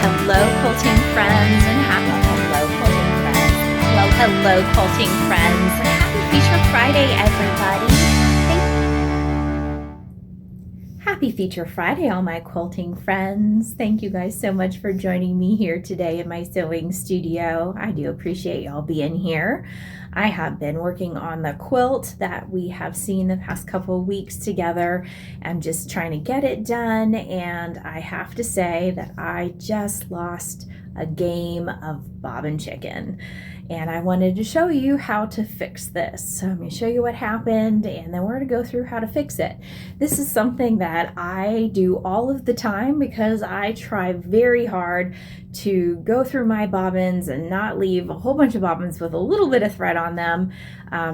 Hello, quilting friends, and hello, quilting friends, and happy Feature Friday, everybody. Happy Feature Friday, all my quilting friends. Thank you guys so much for joining me here today in my sewing studio. I do appreciate y'all being here. I have been working on the quilt that we have seen the past couple of weeks together. I'm just trying to get it done, and I have to say that I just lost a game of bobbin chicken. And I wanted to show you how to fix this. So I'm going to show you what happened, and then we're going to go through how to fix it. This is something that I do all of the time because I try very hard to go through my bobbins and not leave a whole bunch of bobbins with a little bit of thread on them.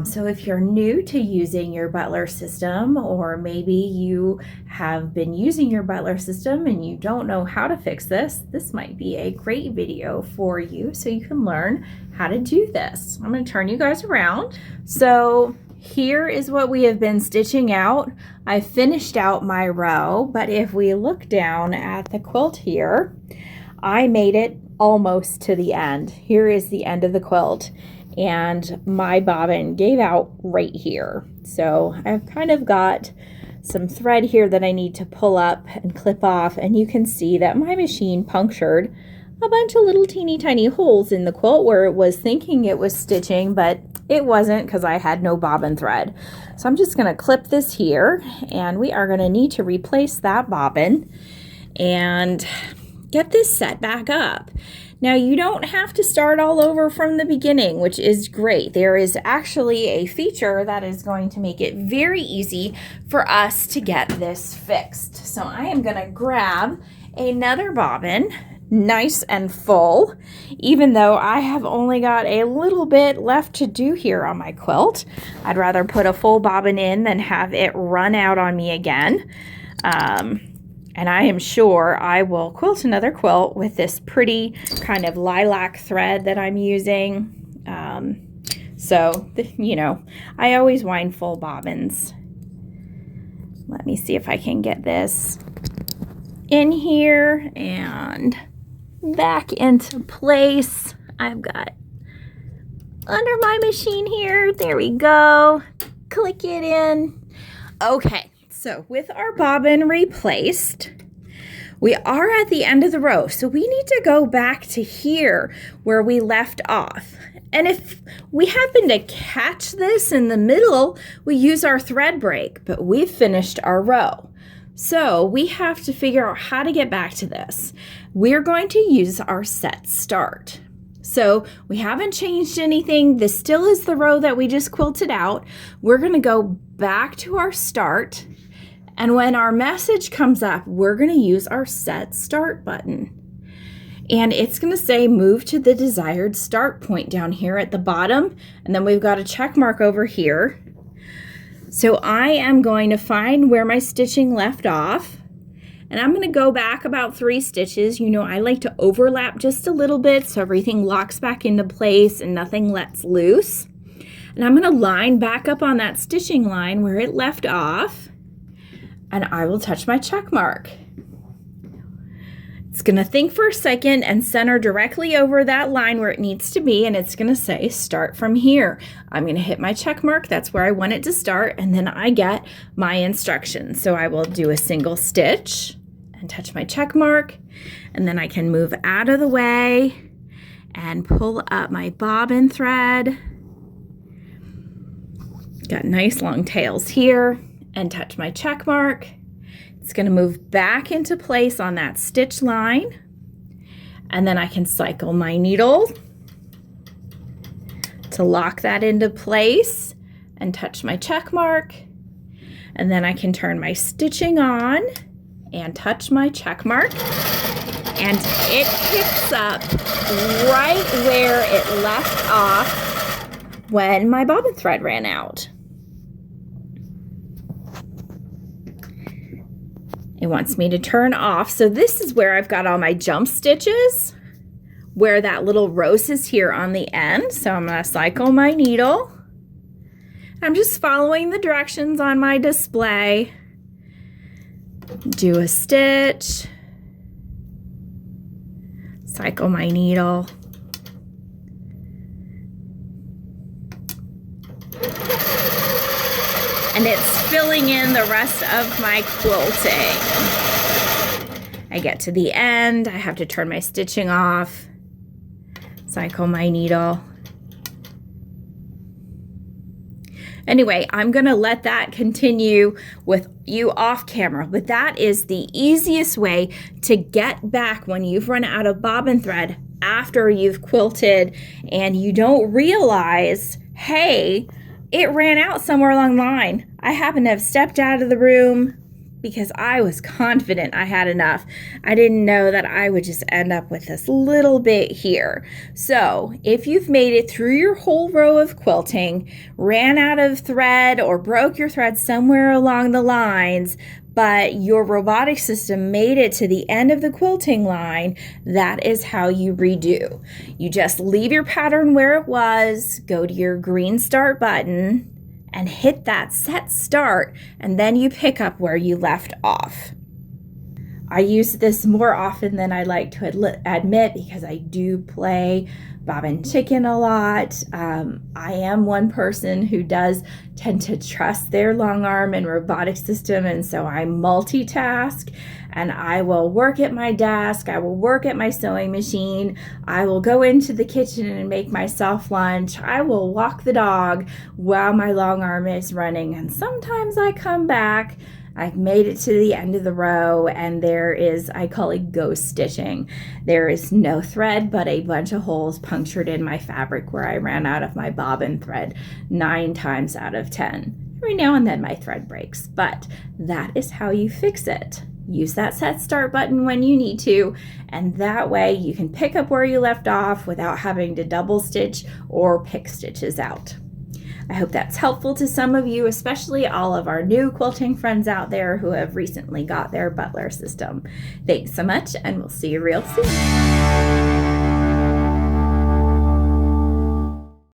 So if you're new to using your Butler system, or maybe you have been using your Butler system and you don't know how to fix this, this might be a great video for you so you can learn how to do this. I'm going to turn you guys around. So here is what we have been stitching out. I finished out my row, but if we look down at the quilt here, I made it almost to the end. Here is the end of the quilt, and my bobbin gave out right here. So I've kind of got some thread here that I need to pull up and clip off, and you can see that my machine punctured a bunch of little teeny tiny holes in the quilt where it was thinking it was stitching, but it wasn't because I had no bobbin thread. So I'm just going to clip this here, and we are going to need to replace that bobbin and get this set back up. Now, you don't have to start all over from the beginning, which is great. There is actually a feature that is going to make it very easy for us to get this fixed. So I am going to grab another bobbin, nice and full, even though I have only got a little bit left to do here on my quilt. I'd rather put a full bobbin in than have it run out on me again. And I am sure I will quilt another quilt with this pretty kind of lilac thread that I'm using. You know, I always wind full bobbins. Let me see if I can get this in here and back into place. I've got under my machine here. There we go. Click it in. Okay. So with our bobbin replaced, we are at the end of the row. So we need to go back to here where we left off. And if we happen to catch this in the middle, we use our thread break, but we've finished our row. So we have to figure out how to get back to this. We're going to use our set start. So we haven't changed anything. This still is the row that we just quilted out. We're going to go back to our start. And when our message comes up, we're going to use our set start button. And it's going to say move to the desired start point down here at the bottom. And then we've got a check mark over here. So I am going to find where my stitching left off. And I'm going to go back about 3 stitches. You know, I like to overlap just a little bit so everything locks back into place and nothing lets loose. And I'm going to line back up on that stitching line where it left off. And I will touch my check mark. It's going to think for a second and center directly over that line where it needs to be, and it's going to say start from here. I'm going to hit my check mark. That's where I want it to start, and then I get my instructions. So I will do a single stitch and touch my check mark, and then I can move out of the way and pull up my bobbin thread. Got nice long tails here. And touch my check mark. It's going to move back into place on that stitch line, and then I can cycle my needle to lock that into place and touch my check mark, and then I can turn my stitching on and touch my check mark, and it picks up right where it left off when my bobbin thread ran out. It wants me to turn off. So this is where I've got all my jump stitches, where that little rose is here on the end. So I'm going to cycle my needle. I'm just following the directions on my display. Do a stitch, Cycle my needle. And it's filling in the rest of my quilting. I get to the end, I have to turn my stitching off, cycle my needle. Anyway, I'm gonna let that continue with you off camera, but that is the easiest way to get back when you've run out of bobbin thread after you've quilted and you don't realize, hey, it ran out somewhere along the line. I happen to have stepped out of the room because I was confident I had enough. I didn't know that I would just end up with this little bit here. So if you've made it through your whole row of quilting, ran out of thread or broke your thread somewhere along the lines, but your robotic system made it to the end of the quilting line, that is how you redo. You just leave your pattern where it was, go to your green start button, and hit that set start, and then you pick up where you left off. I use this more often than I like to admit because I do play bobbin chicken a lot. I am one person who does tend to trust their long arm and robotic system, and so I multitask, and I will work at my desk, I will work at my sewing machine, I will go into the kitchen and make myself lunch, I will walk the dog while my long arm is running, and sometimes I come back, I've made it to the end of the row, and there is, I call it ghost stitching. There is no thread but a bunch of holes punctured in my fabric where I ran out of my bobbin thread 9 times out of 10. Every now and then my thread breaks, but that is how you fix it. Use that set start button when you need to, and that way you can pick up where you left off without having to double stitch or pick stitches out. I hope that's helpful to some of you, especially all of our new quilting friends out there who have recently got their Butler system. Thanks so much, and we'll see you real soon.